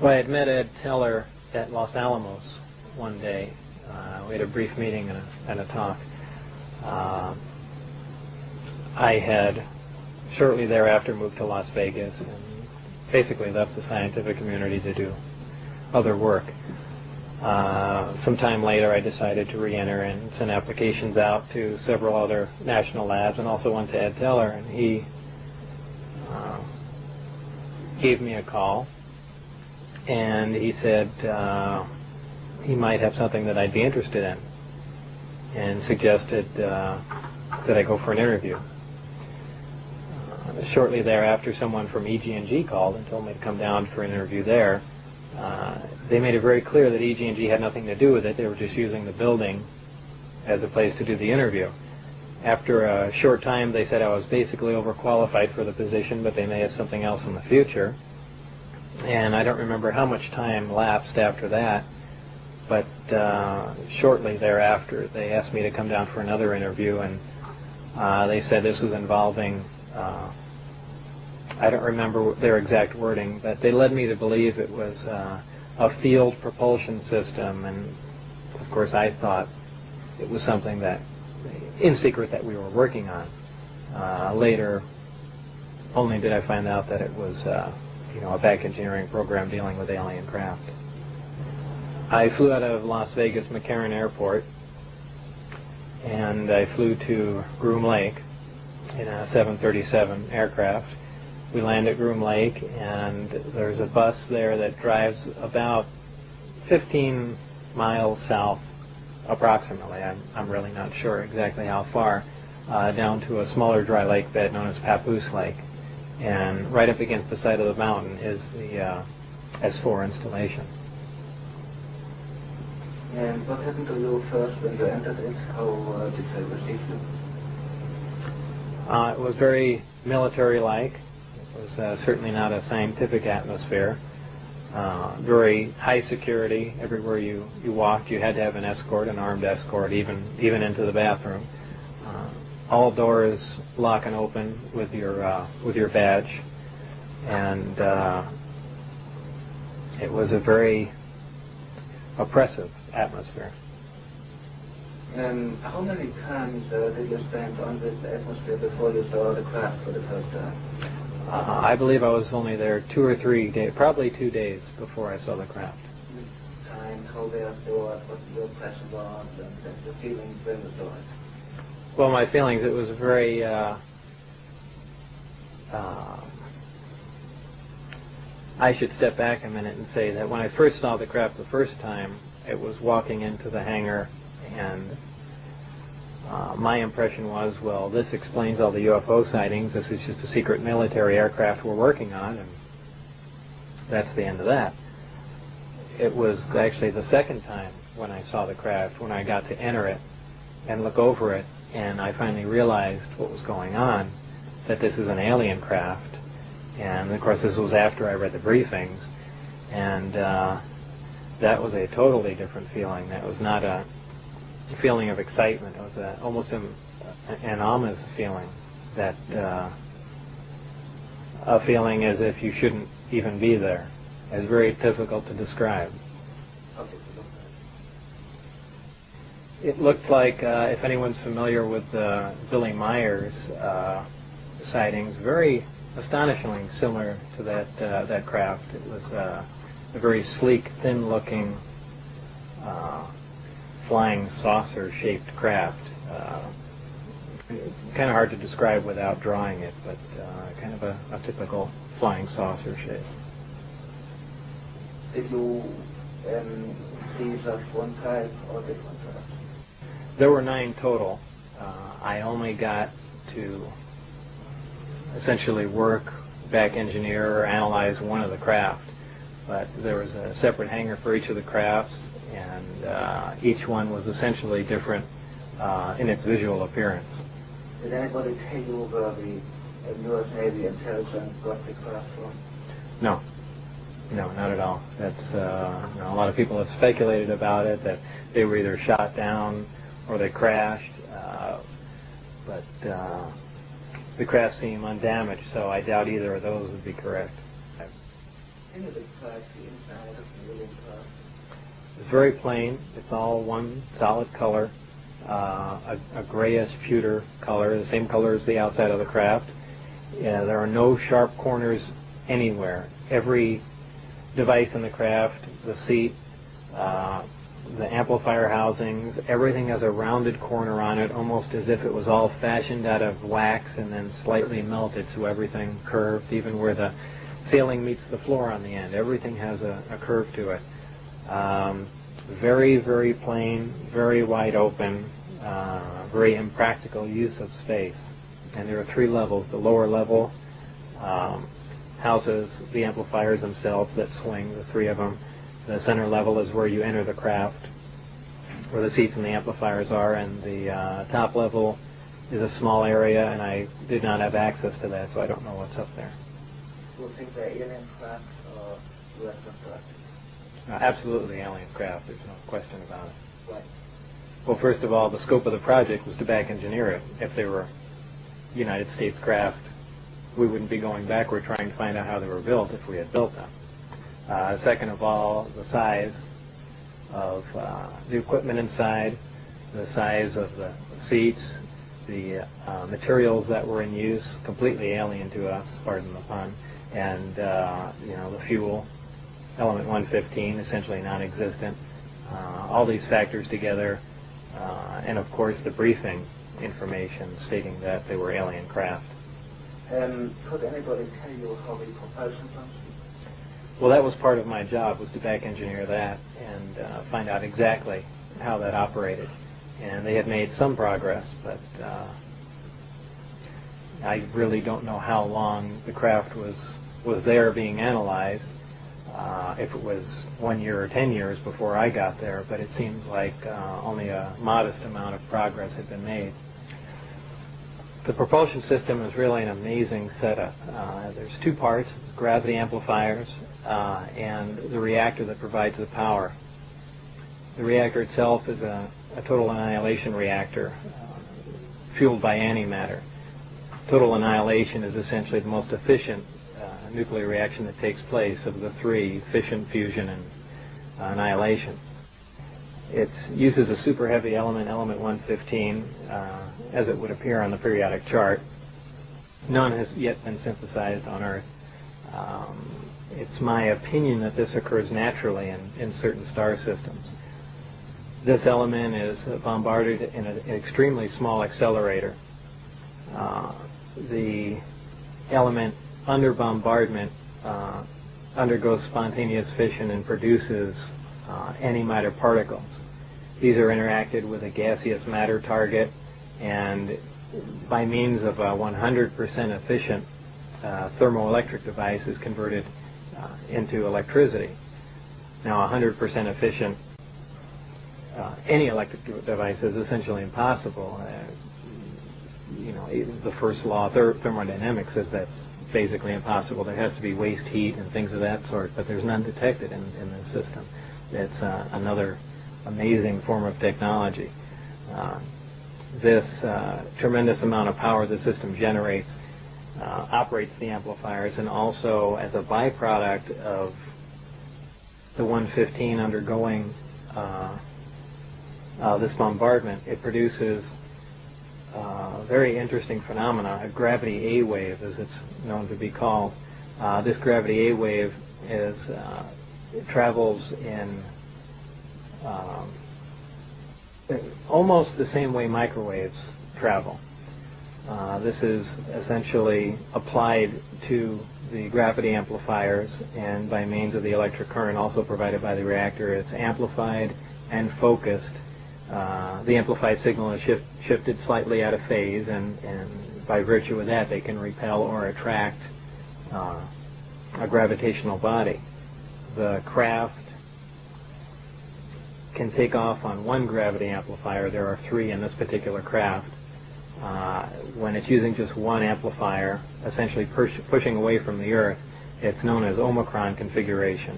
Well, I had met Ed Teller at Los Alamos one day. We had a brief meeting and a talk. I had shortly thereafter moved to Las Vegas and basically left the scientific community to do other work. Sometime later I decided to re-enter and send applications out to several other national labs, and also went to Ed Teller, and he gave me a call, and he said he might have something that I'd be interested in, and suggested that I go for an interview. Shortly thereafter, someone from EG&G called and told me to come down for an interview there. They made it very clear that EG&G had nothing to do with it. They were just using the building as a place to do the interview. After a short time, they said I was basically overqualified for the position, but they may have something else in the future. And I don't remember how much time lapsed after that, but shortly thereafter, they asked me to come down for another interview, and they said this was involving, I don't remember their exact wording, but they led me to believe it was a field propulsion system, and of course I thought it was something that, in secret, that we were working on. Later, only did I find out that it was a back engineering program dealing with alien craft. I flew out of Las Vegas McCarran Airport, and I flew to Groom Lake in a 737 aircraft. We land at Groom Lake, and there's a bus there that drives about 15 miles south, approximately. I'm really not sure exactly how far, down to a smaller dry lake bed known as Papoose Lake. And right up against the side of the mountain is the S4 installation. And what happened to you first when you entered it? How did they receive you? It was very military-like. It was certainly not a scientific atmosphere. Very high security. Everywhere you walked, you had to have an escort, an armed escort, even into the bathroom. All doors lock and open with your badge, and it was a very oppressive atmosphere. And how many times did you spend on this atmosphere before you saw the craft for the first time? I believe I was only there 2 or 3 days, probably 2 days before I saw the craft. Time, how they are stored, what your impression was, and the feelings when you saw it. Well, my feelings, it was very, I should step back a minute and say that when I first saw the craft the first time, it was walking into the hangar, and my impression was, well, this explains all the UFO sightings. This is just a secret military aircraft we're working on, and that's the end of that. It was actually the second time when I saw the craft, when I got to enter it and look over it, and I finally realized what was going on, that this is an alien craft. And of course this was after I read the briefings, and that was a totally different feeling. That was not a feeling of excitement. It was almost an ominous feeling, that a feeling as if you shouldn't even be there. It's very difficult to describe. It looked like, if anyone's familiar with Billy Meyer's sightings, very astonishingly similar to that craft. It was a very sleek, thin-looking, flying saucer-shaped craft. Kind of hard to describe without drawing it, but kind of a typical flying saucer shape. Did you see just one type or different types? There were 9 total. I only got to essentially work, back engineer, or analyze one of the craft, but there was a separate hangar for each of the crafts, and each one was essentially different in its visual appearance. Did anybody tell you where the U.S. Navy intelligence got the craft from? No. No, not at all. That's a lot of people have speculated about it, that they were either shot down or they crashed, but the craft seemed undamaged, so I doubt either of those would be correct. Can you describe the inside of the alien craft? It's very plain. It's all one solid color, a grayish pewter color, the same color as the outside of the craft. There are no sharp corners anywhere. Every device in the craft, the seat, the amplifier housings, everything has a rounded corner on it, almost as if it was all fashioned out of wax and then slightly melted, so everything curved, even where the ceiling meets the floor on the end. Everything has a curve to it. Very, very plain, very wide open, very impractical use of space. And there are 3 levels. The lower level houses the amplifiers themselves that swing, the 3 of them. The center level is where you enter the craft, where the seats and the amplifiers are, and the top level is a small area, and I did not have access to that, so I don't know what's up there. Do you think they're alien craft or UFO craft? Absolutely alien craft, there's no question about it. Right. Well, first of all, the scope of the project was to back engineer it. If they were United States craft, we wouldn't be going backward trying to find out how they were built if we had built them. Second of all, the size of the equipment inside, the size of the seats, the materials that were in use, completely alien to us, pardon the pun, and the fuel, element 115, essentially non-existent. All these factors together, and of course the briefing information stating that they were alien craft. Could anybody tell you how the propulsion functions? Well, that was part of my job, was to back engineer that and find out exactly how that operated. And they had made some progress, but I really don't know how long the craft was there being analyzed, if it was 1 year or 10 years before I got there, but it seems like only a modest amount of progress had been made. The propulsion system is really an amazing setup. There's 2 parts, gravity amplifiers and the reactor that provides the power. The reactor itself is a total annihilation reactor fueled by antimatter. Total annihilation is essentially the most efficient nuclear reaction that takes place of the 3, fission, fusion, and annihilation. It uses a super heavy element, element 115, as it would appear on the periodic chart. None has yet been synthesized on Earth. It's my opinion that this occurs naturally in certain star systems. This element is bombarded in an extremely small accelerator. The element under bombardment undergoes spontaneous fission and produces antimatter particles. These are interacted with a gaseous matter target, and by means of a 100% efficient thermoelectric device is converted into electricity. Now, 100% efficient any electric device is essentially impossible. The first law of thermodynamics says that's basically impossible. There has to be waste heat and things of that sort, but there's none detected in this system. It's another amazing form of technology. This tremendous amount of power the system generates operates the amplifiers, and also as a byproduct of the 115 undergoing this bombardment, it produces a very interesting phenomena, a gravity A wave, as it's known to be called. This gravity A wave it travels in almost the same way microwaves travel. This is essentially applied to the gravity amplifiers, and by means of the electric current also provided by the reactor, it's amplified and focused. The amplified signal is shifted slightly out of phase, and by virtue of that they can repel or attract a gravitational body. The craft can take off on 1 gravity amplifier. There are 3 in this particular craft. When it's using just 1 amplifier, essentially pushing away from the Earth, it's known as Omicron configuration.